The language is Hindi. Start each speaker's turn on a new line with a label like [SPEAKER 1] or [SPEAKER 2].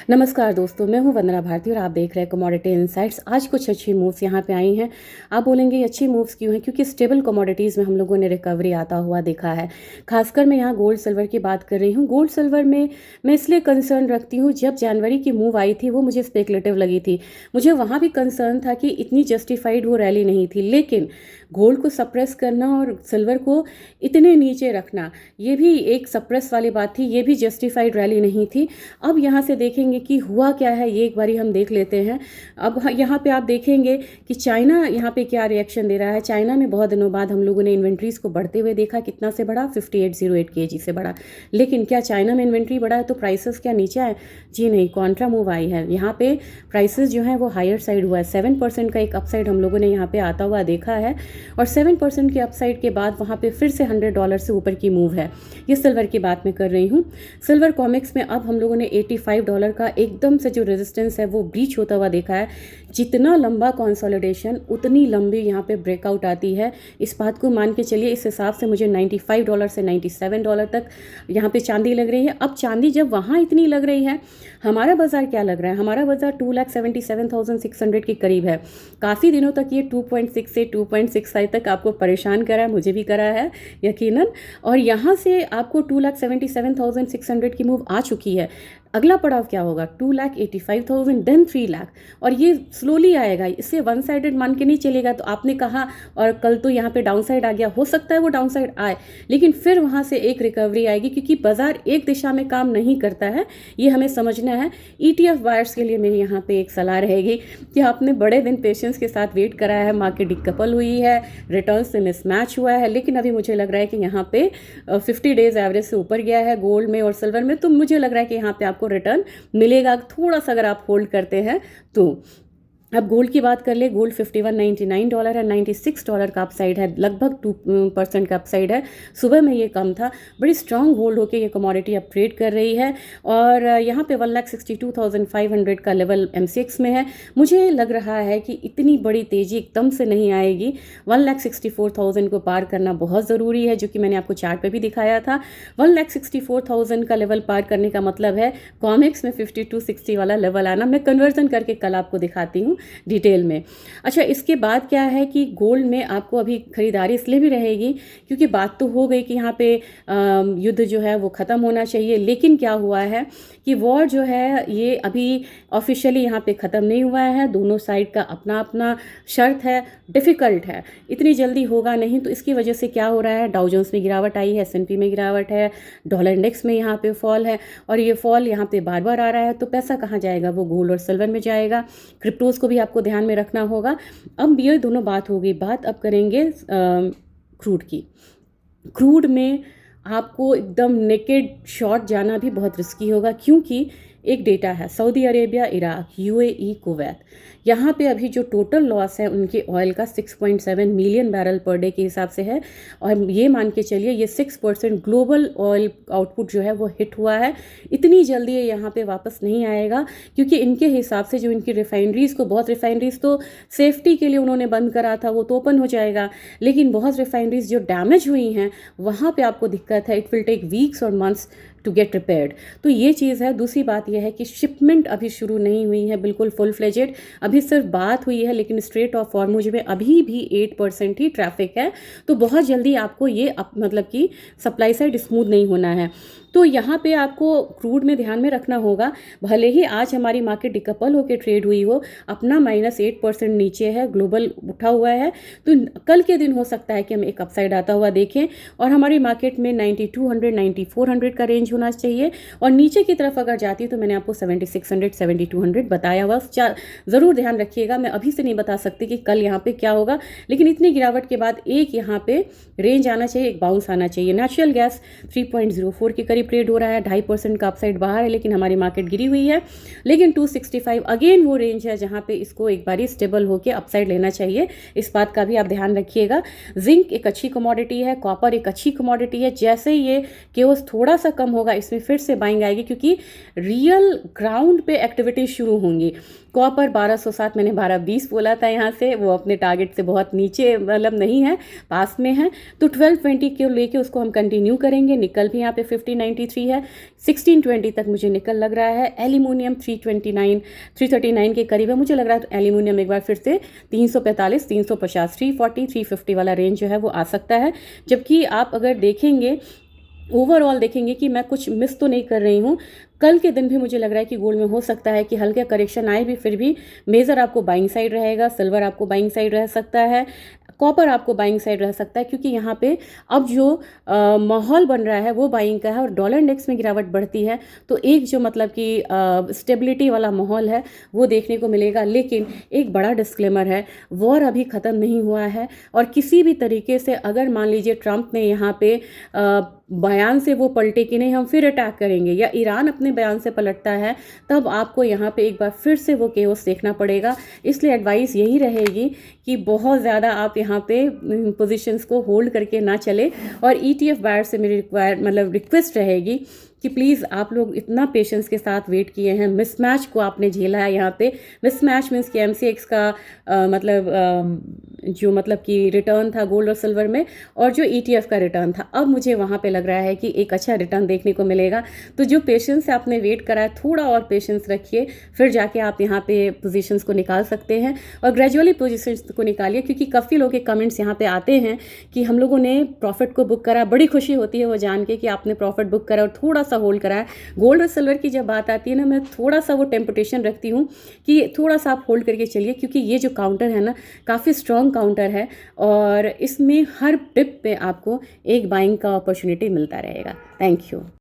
[SPEAKER 1] नमस्कार दोस्तों, मैं हूं वंदना भारती और आप देख रहे हैं कमोडिटी इनसाइट्स। आज कुछ अच्छी मूव्स यहाँ पे आई हैं। आप बोलेंगे ये अच्छी मूव्स क्यों हैं? क्योंकि स्टेबल कमोडिटीज़ में हम लोगों ने रिकवरी आता हुआ देखा है। खासकर मैं यहाँ गोल्ड सिल्वर की बात कर रही हूँ। गोल्ड सिल्वर में मैं इसलिए कंसर्न रखती हूँ, जब जनवरी की मूव आई थी वो मुझे स्पेकुलेटिव लगी थी। मुझे वहाँ भी कंसर्न था कि इतनी जस्टिफाइड वो रैली नहीं थी, लेकिन गोल्ड को सप्रेस करना और सिल्वर को इतने नीचे रखना, ये भी एक सप्रेस वाली बात थी, ये भी जस्टिफाइड रैली नहीं थी। अब यहाँ से देखेंगे कि हुआ क्या है, ये एक बारी हम देख लेते हैं। अब यहाँ पे आप देखेंगे कि चाइना यहाँ पे क्या रिएक्शन दे रहा है। चाइना में बहुत दिनों बाद हम लोगों ने इन्वेंट्रीज को बढ़ते हुए देखा। कितना से बढ़ा? 5808 kg से बढ़ा। लेकिन क्या चाइना में इन्वेंट्री बढ़ा है तो प्राइसेस क्या नीचे आए? जी नहीं, कॉन्ट्रा मूव आई है। यहाँ पे प्राइसेस जो है वो हायर साइड हुआ है। 7% का एक अपसाइड हम लोगों ने यहाँ पे आता हुआ देखा है, और 7% के अपसाइड के बाद वहाँ पे फिर से $100 से ऊपर की मूव है। ये सिल्वर की बात मैं कर रही हूँ। सिल्वर कॉमिक्स में अब हम लोगों ने $85 का एकदम से जो रेजिस्टेंस है वो ब्रीच होता हुआ देखा है। जितना लंबा कंसोलिडेशन उतनी लंबी यहाँ पे ब्रेकआउट आती है। इस बात को मान के चलिए, इस हिसाब से मुझे $95 से $97 तक यहाँ पे चांदी लग रही है। अब चांदी जब वहाँ इतनी लग रही है, हमारा बाजार क्या लग रहा है? हमारा बाजार 2,77,600 के करीब है। काफ़ी दिनों तक ये 2.6 से 2.65 तक आपको परेशान करा है, मुझे भी करा है यकीनन। और यहाँ से आपको 2,77,600 की मूव आ चुकी है। अगला पड़ाव क्या होगा? 2,85,000, देन 3 लाख, और ये स्लोली आएगा। इससे वन साइडेड मान के नहीं चलेगा। तो आपने कहा और कल तो यहाँ पे डाउन साइड आ गया, हो सकता है वो डाउन साइड आए, लेकिन फिर वहाँ से एक रिकवरी आएगी, क्योंकि बाजार एक दिशा में काम नहीं करता है, ये हमें समझना है। ETF बायर्स के लिए मेरी यहाँ पे एक सलाह रहेगी कि आपने बड़े दिन पेशेंस के साथ वेट करा है। मार्केट डिकपल हुई है, रिटर्न से मिसमैच हुआ है, लेकिन अभी मुझे लग रहा है कि यहाँ पे 50 डेज एवरेज से ऊपर गया है गोल्ड में और सिल्वर में। तो मुझे लग रहा है कि यहाँ पे आपको रिटर्न मिलेगा, थोड़ा सा अगर आप होल्ड करते हैं तो। अब गोल्ड की बात कर ले। गोल्ड $51.99 है, $96 का अपसाइड है, लगभग 2% का अपसाइड है। सुबह में ये कम था, बड़ी स्ट्रांग होल्ड होकर ये कमोडिटी अब ट्रेड कर रही है। और यहाँ पे 1,62,500 का लेवल MCX में है। मुझे लग रहा है कि इतनी बड़ी तेज़ी एकदम से नहीं आएगी। 1,64,000 को पार करना बहुत ज़रूरी है, जो कि मैंने आपको चार्ट पे भी दिखाया था। 1,64,000 का लेवल पार करने का मतलब है कॉमिक्स में 5260 वाला लेवल आना। मैं कन्वर्जन करके कल आपको दिखाती हूँ डिटेल में। अच्छा, इसके बाद क्या है कि गोल्ड में आपको अभी खरीदारी इसलिए भी रहेगी क्योंकि बात तो हो गई कि यहाँ पे युद्ध जो है वो ख़त्म होना चाहिए, लेकिन क्या हुआ है कि वॉर जो है ये अभी ऑफिशियली यहाँ पे ख़त्म नहीं हुआ है। दोनों साइड का अपना अपना शर्त है, डिफ़िकल्ट है, इतनी जल्दी होगा नहीं। तो इसकी वजह से क्या हो रहा है, डाउ जोन्स में गिरावट आई है, S&P में गिरावट है, डॉलर इंडेक्स में यहाँ पे फॉल है, और ये फॉल यहाँ पे बार बार आ रहा है। तो पैसा कहाँ जाएगा? वो गोल्ड और सिल्वर में जाएगा। क्रिप्टोज़ को भी आपको ध्यान में रखना होगा। अब ये दोनों बात हो गई। बात अब करेंगे क्रूड की। क्रूड में आपको एकदम नेकेड शॉर्ट जाना भी बहुत रिस्की होगा, क्योंकि एक डेटा है, Saudi Arabia, Iraq, UAE, Kuwait, यहाँ पे अभी जो टोटल लॉस है उनके ऑयल का 6.7 मिलियन बैरल पर डे के हिसाब से है। और ये मान के चलिए ये 6% ग्लोबल ऑयल आउटपुट जो है वो हिट हुआ है। इतनी जल्दी ये यहाँ पे वापस नहीं आएगा, क्योंकि इनके हिसाब से जो इनकी रिफाइनरीज़ को, बहुत रिफाइनरीज़ तो सेफ्टी के लिए उन्होंने बंद करा था, वो तो ओपन हो जाएगा, लेकिन बहुत रिफाइनरीज़ जो डैमेज हुई हैं वहाँ पे आपको दिक्कत है। इट विल टेक वीक्स और मंथ्स टू गेट रिपेयर्ड। तो ये चीज़ है। दूसरी बात यह है कि शिपमेंट अभी शुरू नहीं हुई है बिल्कुल फुल फ्लेजेड, अभी सिर्फ बात हुई है, लेकिन स्ट्रेट ऑफ हॉर्मुज में अभी भी 8% ही ट्रैफिक है। तो बहुत जल्दी आपको ये मतलब कि सप्लाई साइड स्मूथ नहीं होना है। तो यहाँ पे आपको क्रूड में ध्यान में रखना होगा। भले ही आज हमारी मार्केट डिकपल होकर ट्रेड हुई हो, अपना -8% नीचे है, ग्लोबल उठा हुआ है, तो कल के दिन हो सकता है कि हम एक अपसाइड आता हुआ देखें, और हमारी मार्केट में 9200 9400 का रेंज होना चाहिए। और नीचे की तरफ अगर जाती है तो मैंने आपको 7600 7200 बताया हुआ, ज़रूर ध्यान रखिएगा। मैं अभी से नहीं बता सकती कि कल यहाँ पे क्या होगा, लेकिन इतनी गिरावट के बाद एक यहाँ पे रेंज आना चाहिए, एक बाउंस आना चाहिए। नेचुरल गैस 3.04 के करीब ट्रेड हो रहा है, 2.5% का अपसाइड बाहर है, लेकिन हमारी मार्केट गिरी हुई है। लेकिन 265 अगेन वो रेंज है जहाँ पे इसको एक बारी स्टेबल होकर अपसाइड लेना चाहिए। इस बात का भी आप ध्यान रखिएगा। जिंक एक अच्छी कमोडिटी है, कॉपर एक अच्छी कमोडिटी है। जैसे ये केवस थोड़ा सा कम होगा, इसमें फिर से बाइंग आएगी, क्योंकि रियल ग्राउंड पे एक्टिविटीज शुरू होंगी। कॉपर 1207, मैंने 1220 बोला था यहाँ से, वो अपने टारगेट से बहुत नीचे मतलब नहीं है, पास में है। तो 1220 को लेके उसको हम कंटिन्यू करेंगे। निकल भी यहाँ पे 59 1593 है, 1620 तक मुझे निकल लग रहा है। एल्यूमिनियम 339 के करीब है, मुझे लग रहा है एल्यूमिनियम एक बार फिर से 345, 350, 340, 350 वाला रेंज जो है वो आ सकता है। जबकि आप अगर देखेंगे, ओवरऑल देखेंगे कि मैं कुछ मिस तो नहीं कर रही हूँ, कल के दिन भी मुझे लग रहा है कि गोल्ड में हो सकता है कि हल्का करेक्शन आए भी, फिर भी मेजर आपको बाइंग साइड रहेगा, सिल्वर आपको बाइंग साइड रह सकता है, कॉपर आपको बाइंग साइड रह सकता है, क्योंकि यहाँ पे अब जो माहौल बन रहा है वो बाइंग का है। और डॉलर इंडेक्स में गिरावट बढ़ती है तो एक जो मतलब कि स्टेबिलिटी वाला माहौल है वो देखने को मिलेगा। लेकिन एक बड़ा डिस्क्लेमर है, वॉर अभी ख़त्म नहीं हुआ है, और किसी भी तरीके से अगर मान लीजिए ट्रंप ने यहाँ पे बयान से वो पलटे कि नहीं हम फिर अटैक करेंगे, या ईरान अपने बयान से पलटता है, तब आपको यहाँ पे एक बार फिर से वो केओस देखना पड़ेगा। इसलिए एडवाइस यही रहेगी कि बहुत ज़्यादा आप यहाँ पे पोजीशंस को होल्ड करके ना चले। और ETF बायर से मेरी रिक्वेस्ट रहेगी कि प्लीज़ आप लोग इतना पेशेंस के साथ वेट किए हैं, मिसमैच को आपने झेला है। यहाँ पे मिसमैच मीन्स कि MCX का जो मतलब कि रिटर्न था गोल्ड और सिल्वर में, और जो ETF का रिटर्न था, अब मुझे वहाँ पे लग रहा है कि एक अच्छा रिटर्न देखने को मिलेगा। तो जो पेशेंस से आपने वेट करा है, थोड़ा और पेशेंस रखिए, फिर जाके आप यहाँ पे पोजीशंस को निकाल सकते हैं, और ग्रेजुअली पोजीशंस को निकालिए। क्योंकि काफ़ी लोगों के कमेंट्स यहाँ पे आते हैं कि हम लोगों ने प्रॉफिट को बुक करा, बड़ी खुशी होती है वो जान के कि आपने प्रॉफिट बुक करा और थोड़ा सा होल्ड करा है। गोल्ड और सिल्वर की जब बात आती है ना, मैं थोड़ा सा वो टेम्पटेशन रखती हूँ कि थोड़ा सा आप होल्ड करके चलिए, क्योंकि ये जो काउंटर है ना काफ़ी स्ट्रॉन्ग काउंटर है, और इसमें हर टिप पे आपको एक बाइंग का अपॉर्चुनिटी मिलता रहेगा। Thank you.